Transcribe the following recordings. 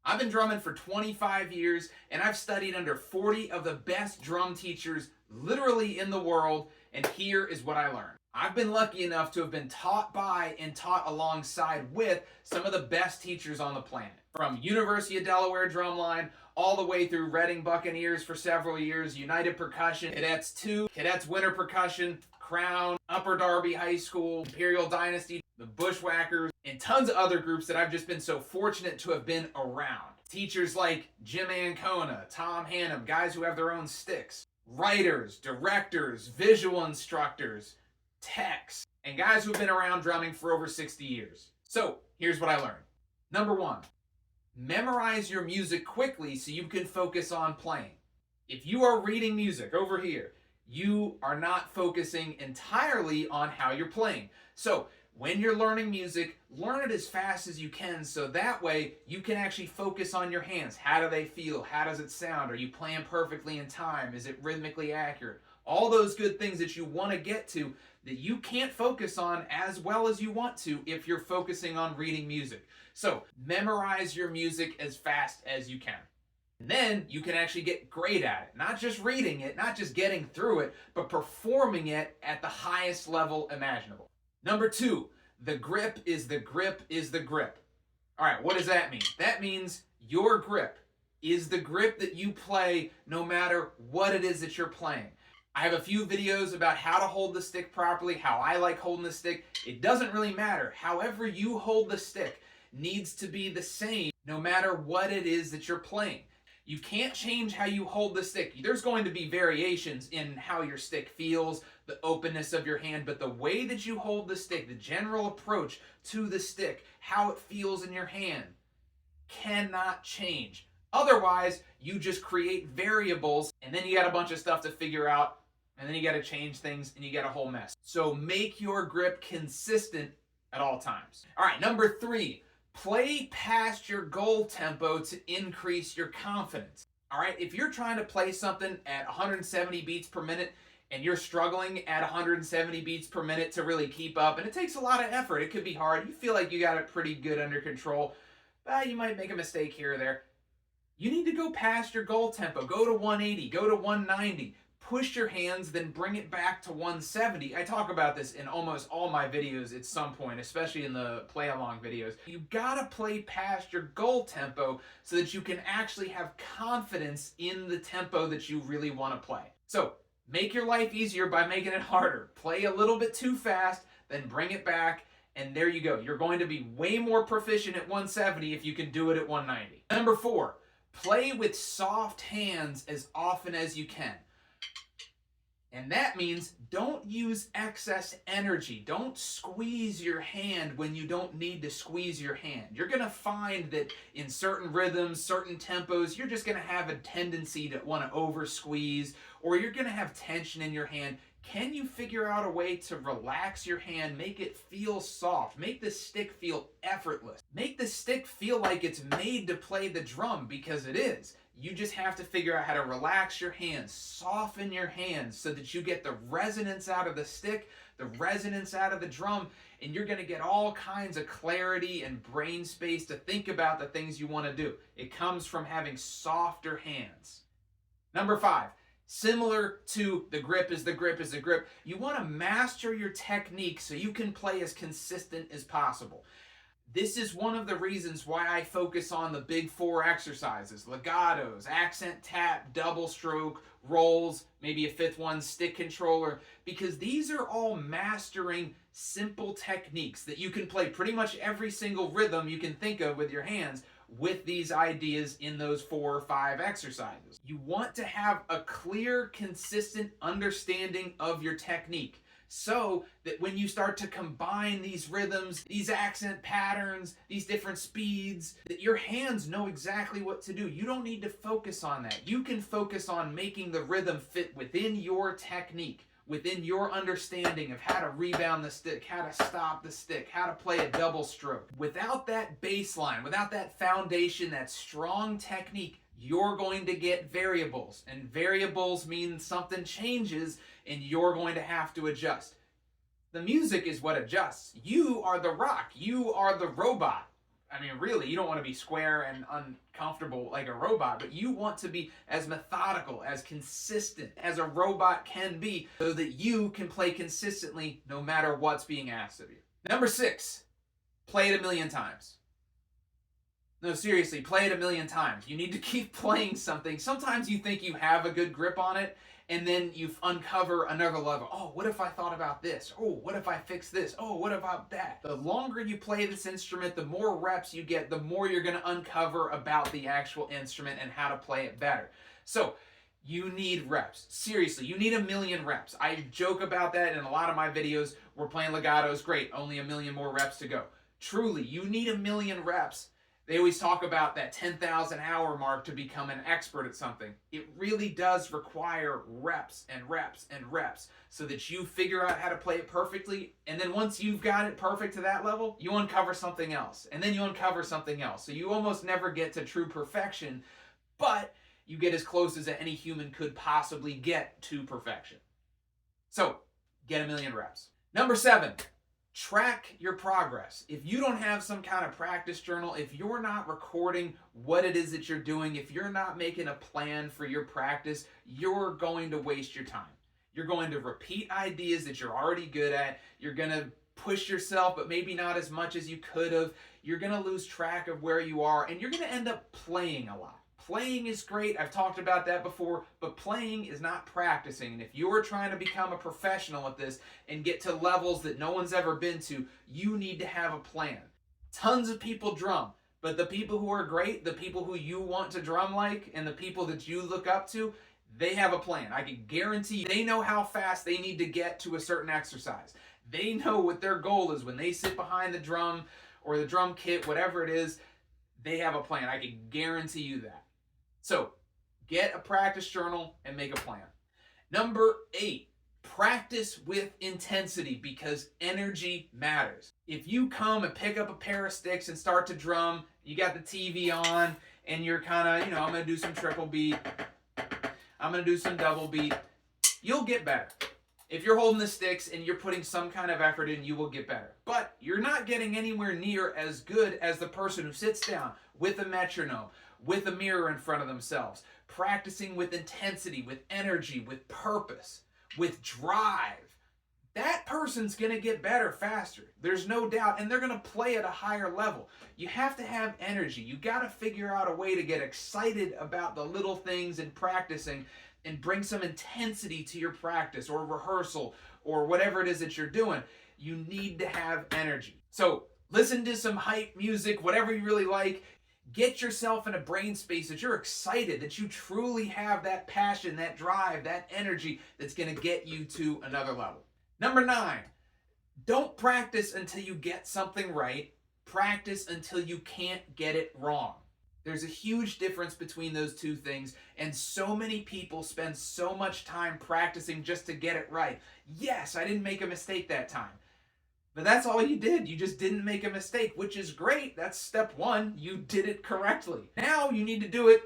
I've been drumming for 25 years and I've studied under 40 of the best drum teachers literally in the world, and here is what I learned. I've been lucky enough to have been taught by and taught alongside with some of the best teachers on the planet. From University of Delaware Drumline all the way through Reading Buccaneers for several years, United Percussion, Cadets 2, Cadets Winter Percussion, Crown, Upper Darby High School, Imperial Dynasty, the Bushwhackers, and tons of other groups that I've just been so fortunate to have been around. Teachers like Jim Ancona, Tom Hannum, guys who have their own sticks, writers, directors, visual instructors, techs, and guys who've been around drumming for over 60 years. So here's what I learned. Number one, memorize your music quickly so you can focus on playing. If you are reading music over here, you are not focusing entirely on how you're playing. So when you're learning music, learn it as fast as you can so that way you can actually focus on your hands. How do they feel? How does it sound? Are you playing perfectly in time? Is it rhythmically accurate? All those good things that you want to get to that you can't focus on as well as you want to if you're focusing on reading music. So memorize your music as fast as you can. And then you can actually get great at it. Not just reading it, not just getting through it, but performing it at the highest level imaginable. Number two, the grip is the grip is the grip. All right, what does that mean? That means your grip is the grip that you play no matter what it is that you're playing. I have a few videos about how to hold the stick properly, how I like holding the stick. It doesn't really matter. However you hold the stick needs to be the same no matter what it is that you're playing. You can't change how you hold the stick. There's going to be variations in how your stick feels, the openness of your hand, but the way that you hold the stick, the general approach to the stick, how it feels in your hand, cannot change. Otherwise, you just create variables, and then you got a bunch of stuff to figure out, and then you got to change things, and you got a whole mess. So make your grip consistent at all times. All right, number three. Play past your goal tempo to increase your confidence. All right, if you're trying to play something at 170 beats per minute and you're struggling at 170 beats per minute to really keep up, and it takes a lot of effort, it could be hard, you feel like you got it pretty good under control, but you might make a mistake here or there. You need to go past your goal tempo. Go to 180, go to 190. Push your hands, then bring it back to 170. I talk about this in almost all my videos at some point, especially in the play-along videos. You gotta play past your goal tempo so that you can actually have confidence in the tempo that you really want to play. So make your life easier by making it harder. Play a little bit too fast, then bring it back, and there you go. You're going to be way more proficient at 170 if you can do it at 190. Number four, play with soft hands as often as you can. And that means don't use excess energy. Don't squeeze your hand when you don't need to squeeze your hand. You're going to find that in certain rhythms, certain tempos, you're just going to have a tendency to want to over squeeze, or you're going to have tension in your hand. Can you figure out a way to relax your hand, make it feel soft, make the stick feel effortless, make the stick feel like it's made to play the drum, because it is. You just have to figure out how to relax your hands, soften your hands so that you get the resonance out of the stick, the resonance out of the drum, and you're going to get all kinds of clarity and brain space to think about the things you want to do. It comes from having softer hands. Number five, similar to the grip is the grip is the grip, you want to master your technique so you can play as consistent as possible. This is one of the reasons why I focus on the big four exercises: legatos, accent tap, double stroke, rolls, maybe a fifth one, stick controller, because these are all mastering simple techniques that you can play pretty much every single rhythm you can think of with your hands with these ideas in those 4 or 5 exercises. You want to have a clear, consistent understanding of your technique, so that when you start to combine these rhythms, these accent patterns, these different speeds, that your hands know exactly what to do. You don't need to focus on that. You can focus on making the rhythm fit within your technique, within your understanding of how to rebound the stick, how to stop the stick, how to play a double stroke. Without that baseline, without that foundation, that strong technique, you're going to get variables, and variables mean something changes and you're going to have to adjust. The music is what adjusts. You are the rock. You are the robot. I mean, really, you don't want to be square and uncomfortable like a robot, but you want to be as methodical, as consistent as a robot can be so that you can play consistently no matter what's being asked of you. Number 6, play it a million times. No, seriously, play it a million times. You need to keep playing something. Sometimes you think you have a good grip on it, and then you uncover another level. Oh, what if I thought about this? Oh, what if I fix this? Oh, what about that? The longer you play this instrument, the more reps you get, the more you're going to uncover about the actual instrument and how to play it better. So, you need reps. Seriously, you need a million reps. I joke about that in a lot of my videos. We're playing legatos, great, only a million more reps to go. Truly, you need a million reps. They always talk about that 10,000 hour mark to become an expert at something. It really does require reps and reps and reps so that you figure out how to play it perfectly. And then once you've got it perfect to that level, you uncover something else. And then you uncover something else. So you almost never get to true perfection, but you get as close as any human could possibly get to perfection. So get a million reps. Number 7. Track your progress. If you don't have some kind of practice journal, if you're not recording what it is that you're doing, if you're not making a plan for your practice, you're going to waste your time. You're going to repeat ideas that you're already good at. You're going to push yourself, but maybe not as much as you could have. You're going to lose track of where you are, and you're going to end up playing a lot. Playing is great. I've talked about that before, but playing is not practicing. And if you're trying to become a professional at this and get to levels that no one's ever been to, you need to have a plan. Tons of people drum, but the people who are great, the people who you want to drum like, and the people that you look up to, they have a plan. I can guarantee you, they know how fast they need to get to a certain exercise. They know what their goal is when they sit behind the drum or the drum kit, whatever it is, they have a plan. I can guarantee you that. So, get a practice journal and make a plan. Number 8, practice with intensity because energy matters. If you come and pick up a pair of sticks and start to drum, you got the TV on, and you're kind of, I'm going to do some triple beat, I'm going to do some double beat, you'll get better. If you're holding the sticks and you're putting some kind of effort in, you will get better. But you're not getting anywhere near as good as the person who sits down with a metronome, with a mirror in front of themselves, practicing with intensity, with energy, with purpose, with drive. That person's going to get better faster. There's no doubt. And they're going to play at a higher level. You have to have energy. You got to figure out a way to get excited about the little things in practicing and bring some intensity to your practice or rehearsal or whatever it is that you're doing. You need to have energy. So listen to some hype music, whatever you really like. Get yourself in a brain space that you're excited, that you truly have that passion, that drive, that energy that's going to get you to another level. Number 9, don't practice until you get something right. Practice until you can't get it wrong. There's a huge difference between those two things, and so many people spend so much time practicing just to get it right. Yes, I didn't make a mistake that time. But that's all you did. You just didn't make a mistake, which is great. That's step 1. You did it correctly. Now you need to do it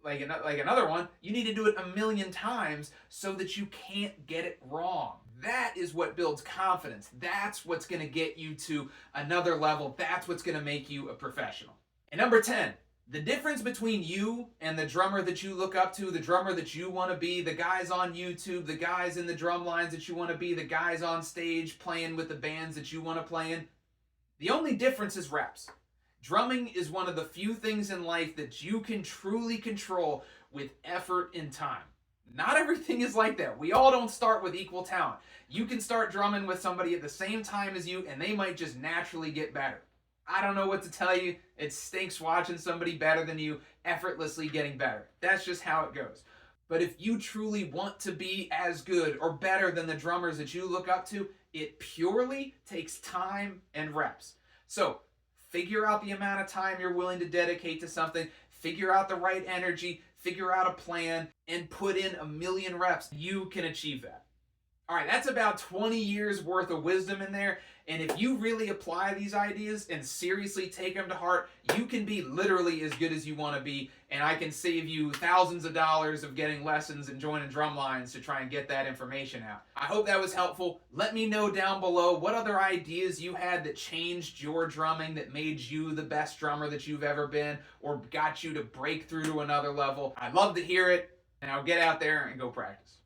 like another one. You need to do it a million times so that you can't get it wrong. That is what builds confidence. That's what's going to get you to another level. That's what's going to make you a professional. And number 10, the difference between you and the drummer that you look up to, the drummer that you want to be, the guys on YouTube, the guys in the drum lines that you want to be, the guys on stage playing with the bands that you want to play in, the only difference is reps. Drumming is one of the few things in life that you can truly control with effort and time. Not everything is like that. We all don't start with equal talent. You can start drumming with somebody at the same time as you, and they might just naturally get better. I don't know what to tell you. It stinks watching somebody better than you effortlessly getting better. That's just how it goes. But if you truly want to be as good or better than the drummers that you look up to, it purely takes time and reps. So figure out the amount of time you're willing to dedicate to something, figure out the right energy, figure out a plan, and put in a million reps. You can achieve that. All right, that's about 20 years worth of wisdom in there. And if you really apply these ideas and seriously take them to heart, you can be literally as good as you want to be. And I can save you thousands of dollars of getting lessons and joining drum lines to try and get that information out. I hope that was helpful. Let me know down below what other ideas you had that changed your drumming, that made you the best drummer that you've ever been, or got you to break through to another level. I'd love to hear it. Now get out there and go practice.